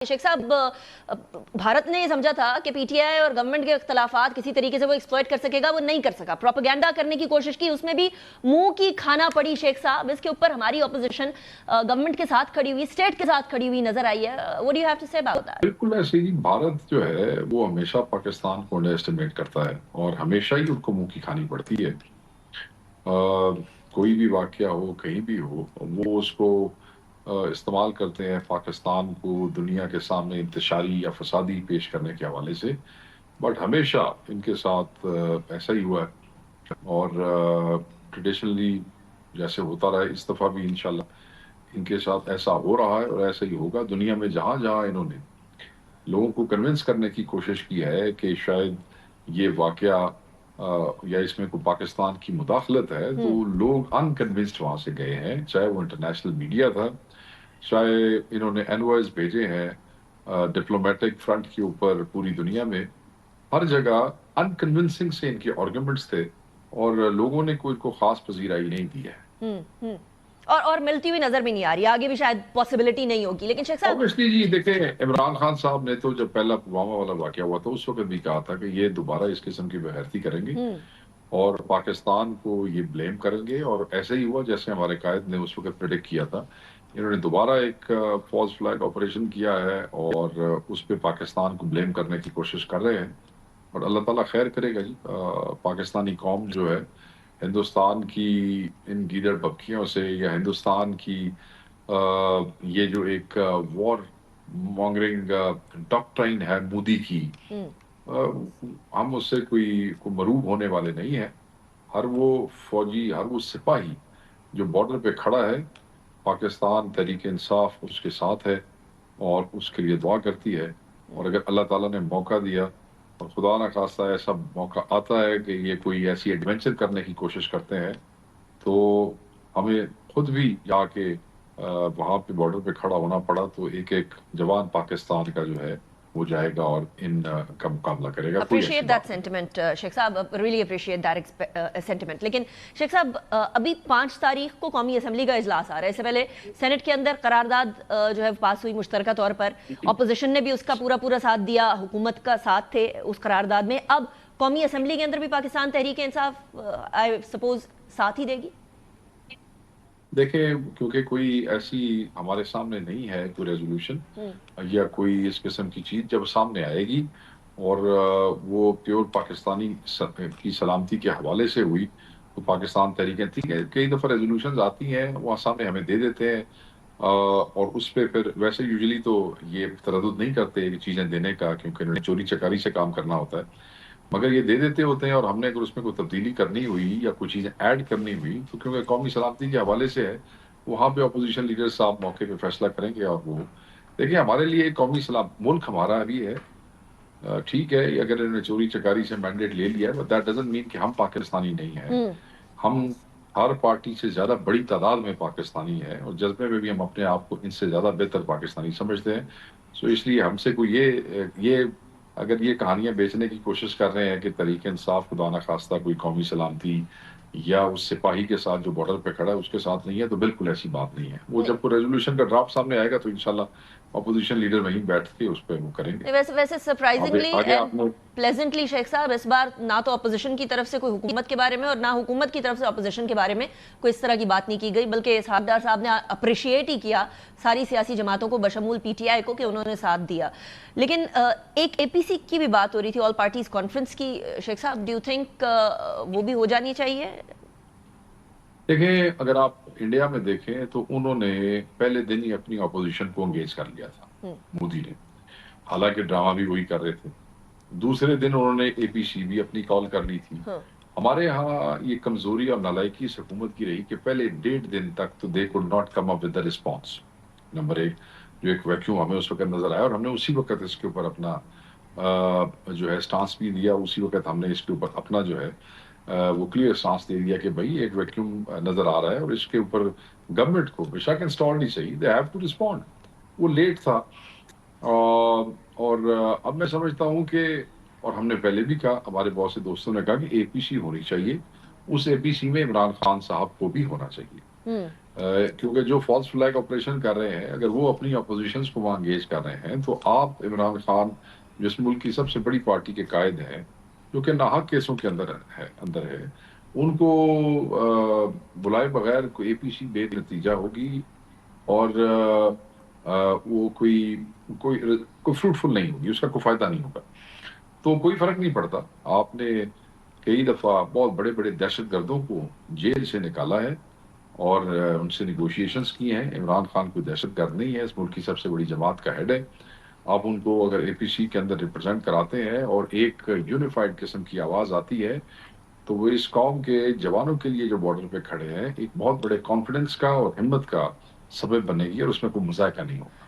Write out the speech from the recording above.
शेख साहब, भारत ने समझा था कि पीटीआई और गवर्नमेंट के इख्तलाफात किसी तरीके से वो एक्सप्लॉइट कर सकेगा, वो नहीं कर सका। प्रोपेगेंडा करने की कोशिश की, उसमें भी मुंह की खाना पड़ी शेख साहब। इसके ऊपर हमारी ऑपोजिशन गवर्नमेंट के साथ खड़ी हुई, स्टेट के साथ खड़ी हुई नजर आई है। What do you have to say about that? बिल्कुल ऐसे ही भारत जो है वो हमेशा पाकिस्तान को अंडर एस्टिमेट करता है और हमेशा ही उनको मुंह की खानी पड़ती है। कोई भी वाकया हो, कहीं भी हो, वो उसको इस्तेमाल करते हैं पाकिस्तान को दुनिया के सामने इंतशारी या फसादी पेश करने के हवाले से। बट हमेशा इनके साथ ऐसा ही हुआ है और ट्रेडिशनली जैसे होता रहा है, इस दफ़ा भी इंशाल्लाह इनके साथ ऐसा हो रहा है और ऐसा ही होगा। दुनिया में जहाँ जहाँ इन्होंने लोगों को कन्विंस करने की कोशिश की है कि शायद ये वाकया या इसमें कोई पाकिस्तान की मुदाखलत है, तो लोग अनकन्विंस्ड वहां से गए हैं। चाहे वो इंटरनेशनल मीडिया था, चाहे इन्होंने एनवॉयस भेजे हैं डिप्लोमेटिक फ्रंट के ऊपर पूरी दुनिया में, हर जगह अनकन्विंसिंग से इनके आर्गुमेंट्स थे और लोगों ने कोई इनको खास पजीराई नहीं दी है। और मिलती हुई नजर भी नहीं आ रही, आगे भी शायद पॉसिबिलिटी नहीं होगी। लेकिन शेख साहब, ऑब्वियसली जी देखें, इमरान खान साहब ने तो जब पहला पुलवामा वाला वाकया हुआ था उस वक्त भी कहा था कि ये दोबारा इस किस्म की बेगैरती करेंगे और पाकिस्तान को ये ब्लेम करेंगे। और ऐसे ही हुआ जैसे हमारे कायद ने उस वक्त प्रेडिक्ट किया था। इन्होंने दोबारा एक फॉल्स फ्लैग ऑपरेशन किया है और उस पर पाकिस्तान को ब्लेम करने की कोशिश कर रहे हैं। और अल्लाह ताला खैर करेगा जी। पाकिस्तानी कौम जो है हिंदुस्तान की इन गीदड़ बपकियों से या हिंदुस्तान की ये जो एक वॉर मॉन्गरिंग डॉक्ट्राइन है मोदी की, हम उससे कोई मरूब होने वाले नहीं है। हर वो फौजी, हर वो सिपाही जो बॉर्डर पे खड़ा है, पाकिस्तान तहरीक इंसाफ उसके साथ है और उसके लिए दुआ करती है। और अगर अल्लाह ताला ने मौका दिया और खुदा ना खास्ता ऐसा मौका आता है कि ये कोई ऐसी एडवेंचर करने की कोशिश करते हैं, तो हमें खुद भी जाके वहां पे बॉर्डर पे खड़ा होना पड़ा, तो एक एक जवान पाकिस्तान का जो है वो जाएगा और इन का मुकाबला करेगा। अप्रिशिएट दैट सेंटिमेंट शेख साहब, रियली अप्रिशिएट दैट सेंटिमेंट। लेकिन शेख साहब, अभी 5 तारीख को कौमी असम्बली का इजलास आ रहा है। इससे पहले सेनेट के अंदर करारदाद जो है पास हुई मुश्तरका तौर पर, अपोजिशन ने भी उसका पूरा साथ दिया, हुकूमत का साथ थे उस करारदाद में। अब कौमी असम्बली के अंदर भी पाकिस्तान तहरीक इंसाफ आई सपोज साथ ही देगी। देखें, क्योंकि कोई ऐसी हमारे सामने नहीं है कोई रेजोल्यूशन या कोई इस किस्म की चीज, जब सामने आएगी और वो प्योर पाकिस्तानी की सलामती के हवाले से हुई तो पाकिस्तान तहरीकें थी। कई दफ़ा रेजोल्यूशन आती हैं वहाँ सामने हमें दे देते हैं और उस पर फिर वैसे यूजुअली तो ये तरद्दुद नहीं करते चीज़ें देने का, क्योंकि इन्होंने चोरी चकारी से काम करना होता है। मगर ये दे देते होते हैं और हमने अगर उसमें कोई तब्दीली करनी हुई या कुछ चीज़ें ऐड करनी हुई तो क्योंकि कौमी सलामती के हवाले से है, वहाँ पे अपोजिशन लीडर साहब मौके पे फैसला करेंगे। और वो देखिए, हमारे लिए कौमी सलाम मुल्क हमारा भी है। ठीक है, अगर इन्होंने चोरी चकारी से मैंडेट ले लिया है, बट दैट डजंट मीन कि हम पाकिस्तानी नहीं हैं। हम हर पार्टी से ज़्यादा बड़ी तादाद में पाकिस्तानी है और जज्बे में भी हम अपने आप को इनसे ज़्यादा बेहतर पाकिस्तानी समझते हैं। सो इसलिए हमसे कोई ये अगर ये कहानियां बेचने की कोशिश कर रहे हैं कि तहरीक इंसाफ खुदा ना खास्ता कोई कौमी सलामती या उस सिपाही के साथ जो बॉर्डर पे खड़ा है उसके साथ नहीं है, तो बिल्कुल ऐसी बात नहीं है। वो जब कोई रेजोल्यूशन का ड्राफ्ट सामने आएगा तो इंशाल्लाह अपोजिशन लीडर वहीं बैठ के उस पर वो करेंगे। वैसे सरप्राइजिंगली एंड प्लेजेंटली शेख साहब, इस बार ना तो अपोजिशन की तरफ से कोई हुकूमत के बारे में और ना हुकूमत की तरफ से अपोजिशन के बारे में कोई इस तरह की बात नहीं की गई, बल्कि इसहाकडार साहब ने अप्रिशिएट ही किया सारी सियासी जमातों को बशमूल पीटीआई को कि उन्होंने साथ दिया। लेकिन एक एपीसी की भी बात हो रही थी, ऑल पार्टीज कॉन्फ्रेंस की। शेख साहब, डू यू थिंक वो भी हो जानी चाहिए? देखें, अगर आप इंडिया में देखें तो उन्होंने पहले दिन ही अपनी अपोजिशन को एंगेज कर लिया था मोदी ने, हालांकि ड्रामा भी वही कर रहे थे। दूसरे दिन उन्होंने एपीसी भी अपनी कॉल कर ली थी। हमारे यहाँ ये कमजोरी और नालायकी इस हुकूमत की रही कि पहले 1.5 दिन तक तो they could not come up with the response. Number 1, जो एक वैक्यूम हमें उस वक्त नजर आया और हमने उसी वक्त इसके ऊपर अपना जो है स्टांस भी दिया। उसी वक्त हमने इसके ऊपर अपना जो है वो क्लियर सांस दे दिया कि भाई एक वैक्यूम नजर आ रहा है और इसके ऊपर गवर्नमेंट को बेशक इंस्टॉल नहीं सही, दे हैव टू रिस्पॉन्ड। वो लेट था और अब मैं समझता हूँ कि, और हमने पहले भी कहा, हमारे बहुत से दोस्तों ने कहा कि एपीसी होनी चाहिए, उस एपीसी में इमरान खान साहब को भी होना चाहिए। کیونکہ جو فالس فلیگ آپریشن کر رہے ہیں، اگر وہ اپنی اپوزیشنز کو وہاں انگیج کر رہے ہیں، تو آپ عمران خان جس ملک کی سب سے بڑی پارٹی کے قائد ہیں، جو کہ ناحق کیسوں کے اندر ہے، ان کو بلائے بغیر کوئی اے پی سی بے نتیجہ ہوگی، اور وہ کوئی فروٹفل نہیں ہوگی، اس کا کوئی فائدہ نہیں ہوگا. تو کوئی فرق نہیں پڑتا. آپ نے کئی دفعہ بہت بڑے بڑے دہشت گردوں کو جیل سے نکالا ہے اور ان سے نیگوشیشنز کی ہیں. عمران خان کوئی دہشت گرد نہیں ہے، اس ملک کی سب سے بڑی جماعت کا ہیڈ ہے. آپ ان کو اگر اے پی سی کے اندر ریپرزینٹ کراتے ہیں اور ایک یونیفائڈ قسم کی آواز آتی ہے، تو وہ اس قوم کے جوانوں کے لیے جو بارڈر پہ کھڑے ہیں ایک بہت بڑے کانفیڈنس کا اور ہمت کا سبب بنے گی، اور اس میں کوئی مذائقہ نہیں ہوگا.